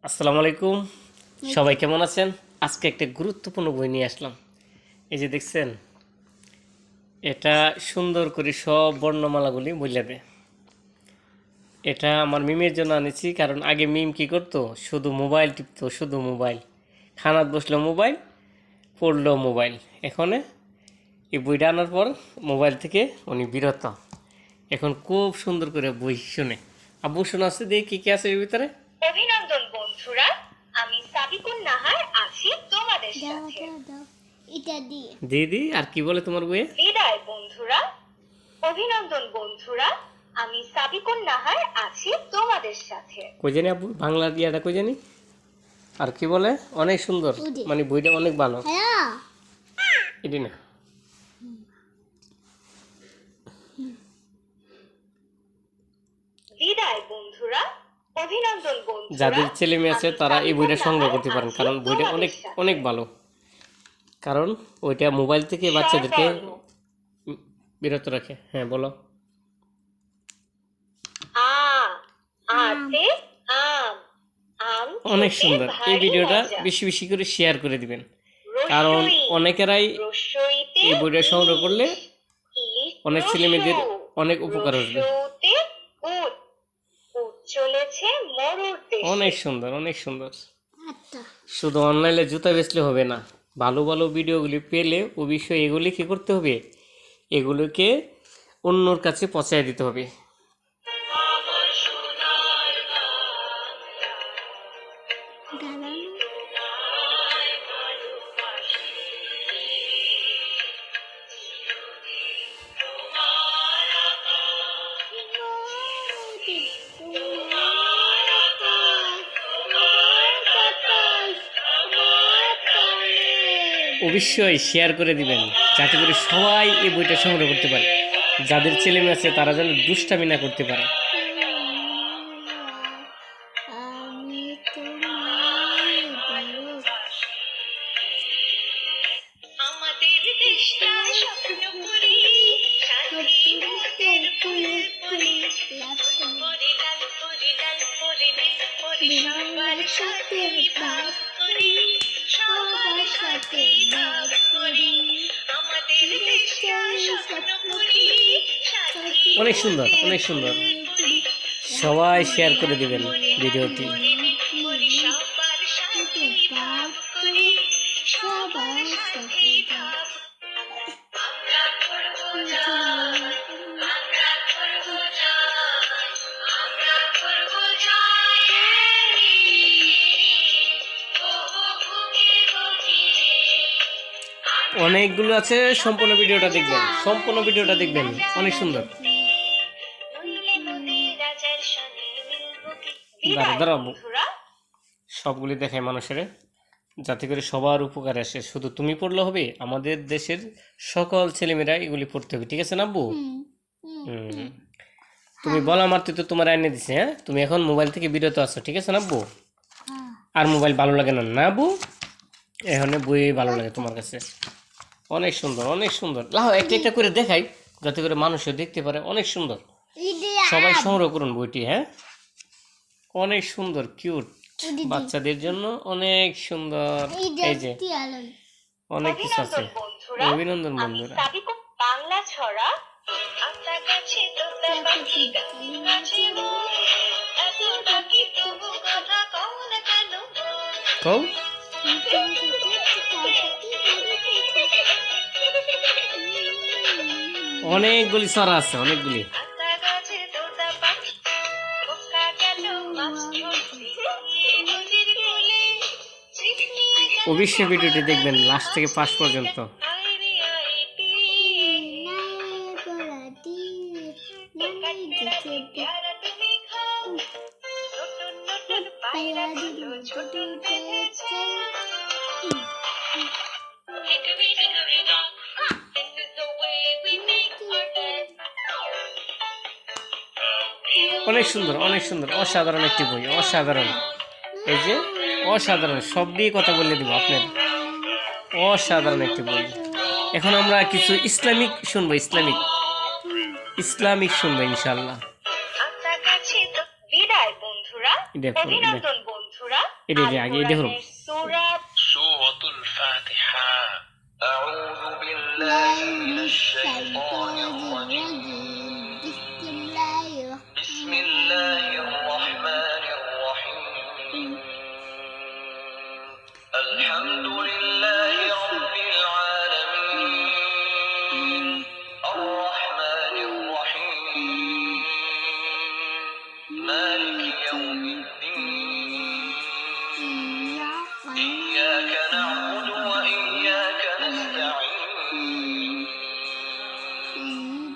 আসসালামু আলাইকুম, সবাই কেমন আছেন? আজকে একটা গুরুত্বপূর্ণ বই নিয়ে আসলাম। এই যে দেখছেন, এটা সুন্দর করে সব বর্ণমালাগুলি বলে দেয়। এটা আমার মিমের জন্য আনেছি, কারণ আগে মিম কি করতো, শুধু মোবাইল টিপতো, শুধু মোবাইল, খানাত বসলো মোবাইল, পড়লো মোবাইল। এখন এই বইটা আনার পর মোবাইল থেকে উনি বিরত। এখন খুব সুন্দর করে বই শুনে। আব্বু শোনাচ্ছে, দিয়ে কি কি আছে এর ভিতরে। অভিনন্দন বন্ধুরা, আমি সাবিকুন নাহার আছি তোমাদের সাথে। এটা দিয়ে দিদি আর কি বলে তোমার বইয়ে? বিদায় বন্ধুরা, অভিনন্দন বন্ধুরা, আমি সাবিকুন নাহার আছি তোমাদের সাথে। কই জানি আব্বু, বাংলা দিয়াটা কই জানি, আর কি বলে, অনেক সুন্দর, মানে বইটা অনেক ভালো। হ্যাঁ এটি না, বিদায় বন্ধুরা, অভিনন্দন বন্ধুরা, যাদের ছেলে মেয়ে আছে আমি তারা এই বইটা সাবিকুন সংগ্রহ নাহার করতে পারেন, আছি কারণ বইটা তোমাদের অনেক সাথে। অনেক ভালো। কারণ ওইটা মোবাইল থেকে বাচ্চাদেরকে স্বরবর্ণ বিরত রাখে। হ্যাঁ বলো। আ, আতে আম, আম অনেক খেতে সুন্দর। এই ভারী ভিডিওটা মজা। বেশি বেশি করে শেয়ার করে দিবেন, কারণ রসই, অনেকেরাই রসইতে এই বইটা সংগ্রহ করলে ইলিশ, অনেক ছেলে মেয়েদের রসু, অনেক উপকার আসবে। রসুতে উট, উট চলেছে মরুর দেশে। অনেক সুন্দর, অনেক সুন্দর। আচ্ছা শুধু অনলাইনে জুতা বেচলে হবে না, ভালো ভালো ভিডিওগুলি পেলে ও বিষয়ে এগুলি কী করতে হবে, এগুলোকে অন্যর কাছে পৌঁছায় দিতে হবে। দাঁড়ানো অবশ্যই শেয়ার করে দিবেন, যাতে করে সবাই এই বইটা সংগ্রহ করতে পারে, যাদের ছেলে মেয়ে আছে তারা যেন দুষ্টামি না করতে পারে। আমি তোমায় আমাদের দেশটা স্বপ্নপুরী, স্বাধীনতার ফুলের পুরী, করে লাল করে লাল করে নীল করে সবার সাথে ভাগ করি, সবার সাথে ভাগ করি। আমাদের দেশটা স্বপ্নপুরী, অনেক সুন্দর, অনেক সুন্দর। সবাই শেয়ার করে দিবেন ভিডিওটি। সবার সাথে ভাগ করি, সবার সাথে ভাগ। আমরা করবো জয়, আমরা করবো জয়, আমরা করবো জয়। ও বুকে গভীরে অনেকগুলো আছে, সম্পূর্ণ ভিডিওটা দেখবেন, সম্পূর্ণ ভিডিওটা দেখবেন, অনেক সুন্দর। নইলে নদীর রাজার সনে মিলবো কি। দাঁড়া বিদায় দাঁড়া, বন্ধুরা। সবগুলি দেখায় মানুষের, যাতে করে সবার উপকার আসে। শুধু তুমি পড়লে হবে, আমাদের দেশের সকল ছেলেমেয়েরা এগুলি পড়তে হবে, ঠিক আছে না আব্বু? হুম। তুমি বলা মাত্রই তো তোমার এনে দিছে। হ্যাঁ, তুমি এখন মোবাইল থেকে বিরত আছো, ঠিক আছে না আব্বু? আর মোবাইল ভালো লাগে না, না আব্বু? এখন বই ভালো লাগে তোমার কাছে। অনেক সুন্দর, অনেক সুন্দর। লাও একটা একটা করে দেখাই, যাতে করে মানুষও দেখতে পারে। অনেক সুন্দর, সবাই সংগ্রহ করুন বইটি। হ্যাঁ, অনেক সুন্দর, কিউট, বাচ্চাদের জন্য অনেক সুন্দর। এই যে অনেক কিছু আছে। অভিনন্দন বন্ধুরা, অভিনন্দন আমি বন্ধুরা। সাবিকুন বাংলা ছড়া। আপনার কাছে তোতা পাখি গান গাছে মন, এত ডাকি তবু কথা কও না কেন মন? কও। অনেকগুলি ছড়া আছে, অনেকগুলি। আপনার কাছে তোতা পাখি, খোকা গেল মাছ ধরতে, নদীর কূলে ছিপ নিয়ে গেল অবশ্যই ভিডিওটি দেখবেন লাস্ট থেকে পাস পর্যন্ত। আইরে আইটি, কাঠ পেড়াতে পেয়ারা তুমি খাও, নতুন নতুন পায়রা গুলো ছোট বেঁধেছে। Hickory dickory dock, this is the way we make our bed. অনেক সুন্দর, অনেক সুন্দর, অসাধারণ একটি বই, অসাধারণ। এই যে অসাধারণ, সব দিয়ে কথা বলে দিব আপনার। অসাধারণ একটি বই। এখন আমরা কিছু ইসলামিক শুনবো, ইসলামিক ইসলামিক শুনবো ইনশাল্লাহ। আপনার কাছে তো বিদায় বন্ধুরা, দেখো, অভিনন্দন বন্ধুরা। এটা আগে এটা হলো سورة الفاتحة أعوذ بالله من الشيطان الرجيم بسم الله الرحمن الرحيم الحمد لله رب العالمين الرحمن الرحيم مالك يوم الدين إياك نعبد وإياك نستعين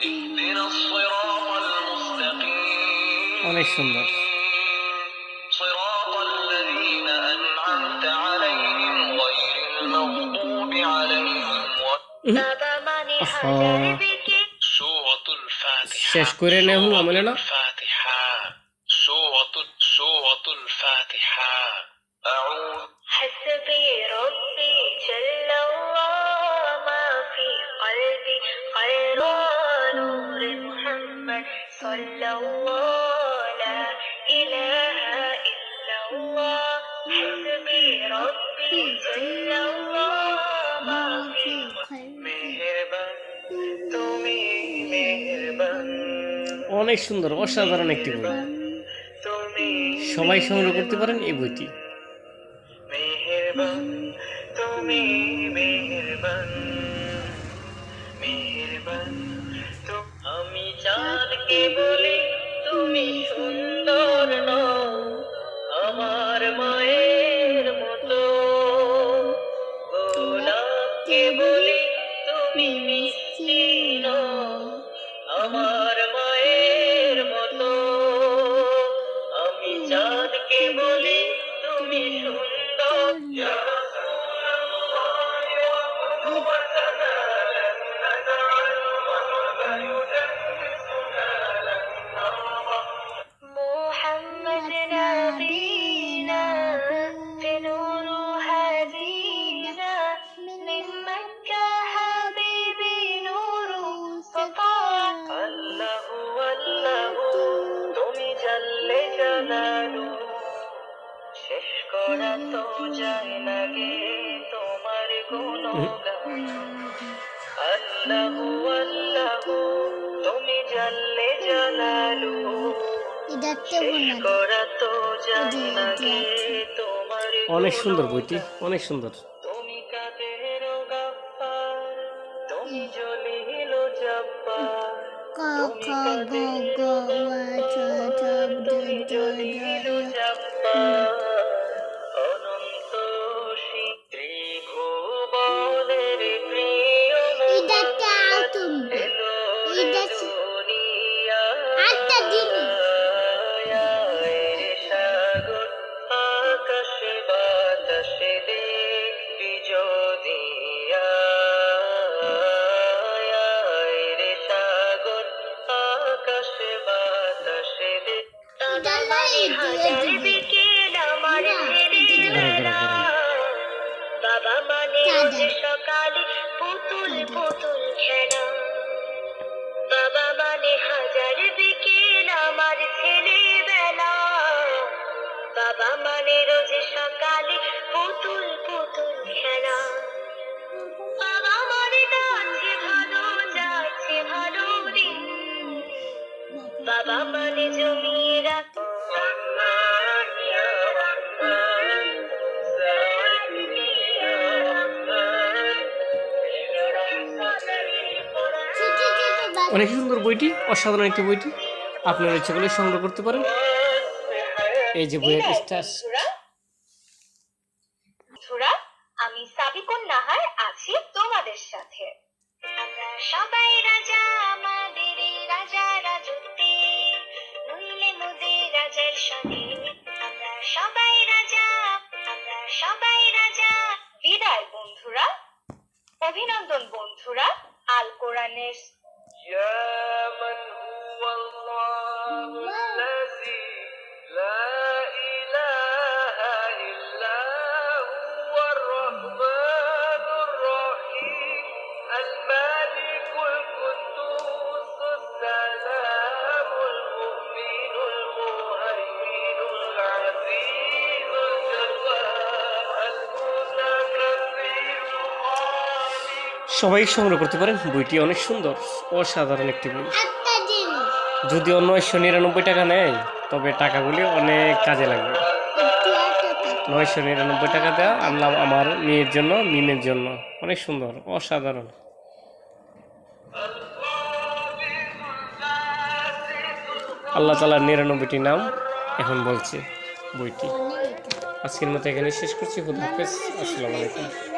اهدنا الصراط المستقيم অনেক সুন্দর صراط الذين أنعمت عليهم غير المغضوب عليهم سورة الفاتحة শেষ করে নেওয়া হলো আমলে না الفاتحة سورة الفاتحة أعوذ حسبي ربي جل الله ما في قلبي خير نور محمد صلى الله لا إله إلا الله حسبي ربي جل الله ما في মেহেরবান তুমি মেহেরবান অনেক সুন্দর অসাধারণ একটি বই তুমি সবাই সংগ্রহ করতে পারেন এই বইটি মেহেরবান তুমি মেহেরবান মেহেরবান তো আমি চাঁদকে বলি তুমি সুন্দর নও আমার মায়ের মতো গোলাপকে বলি তুমি মিষ্টি নও আমার মায়ের মতো আমি চাঁদকে বলি তুমি সুন্দর محمد نبينا في نور هدينا من مكة حبيبي نور سطاع আল্লাহ আল্লাহ তুমি জানলে জানালো শেষ করা তো যায় না গে তোমার গুণগান আল্লাহ আল্লাহ তুমি জানলে জানালো শেষ করা তো যায় না গে তোমার অনেক সুন্দর বইটি অনেক সুন্দর তুমি কাদের গাফফার তুমি জলিল জব্বার তুমি জলিল জব্বার অনন্ত ত্রিভুবনের প্রিয় মোহাম্মদ এলো দুনিয়ায় সাগর আকাশ বাতাসে দেখবি যদি রে সাগর আকাশ বাতাসে দেখ হাজার বিকেল আমার ছেলেবেলা বাবা মানে রোজ সকালে পুতুল পুতুল খেলা বাবা মানে হাজার বিকেল আমার ছেলেবেলা বাবা মানে রোজ সকালে পুতুল পুতুল খেলা বাবা মানে যাচ্ছে ভালো যাচ্ছে ভালো দিন বাবা মানে জমিয়ে রাখ অনেক সুন্দর বইটি অসাধারণ একটি বইটি আপনারা ইচ্ছে করলে সংগ্রহ করতে পারেন এই যে বইয়ের স্টাস বন্ধুরা আমি সাবিকুন নাহার আছি তোমাদের সাথে আমরা সবাই রাজা আমাদের এই রাজা রাজত্বে নইলে মোদের রাজার সাথে আমরা সবাই রাজা বিদায় বন্ধুরা অভিনন্দন বন্ধুরা আল কোরআনের يا من هو الله الذي لا إله إلا هو الرحمن الرحيم الملك القدوس السلام المؤمن المهيمن العزيز সবাই সংগ্রহ করতে পারেন, বইটি অনেক সুন্দর, অসাধারণ একটি বই। একটা জিনিস যদিও 999 টাকা নেয়, তবে টাকাগুলি অনেক কাজে লাগবে। একটু একটা থাকে 999 টাকা দেওয়া আনলাম আমার মেয়ের জন্য, মিমের জন্য। অনেক সুন্দর, অসাধারণ। আল্লাহ তাআলার 99টি নাম এখন বলছে বইটি। অনেক আজকের মতো এখানে শেষ করছি। খুদা হাফেজ, আসসালামু আলাইকুম।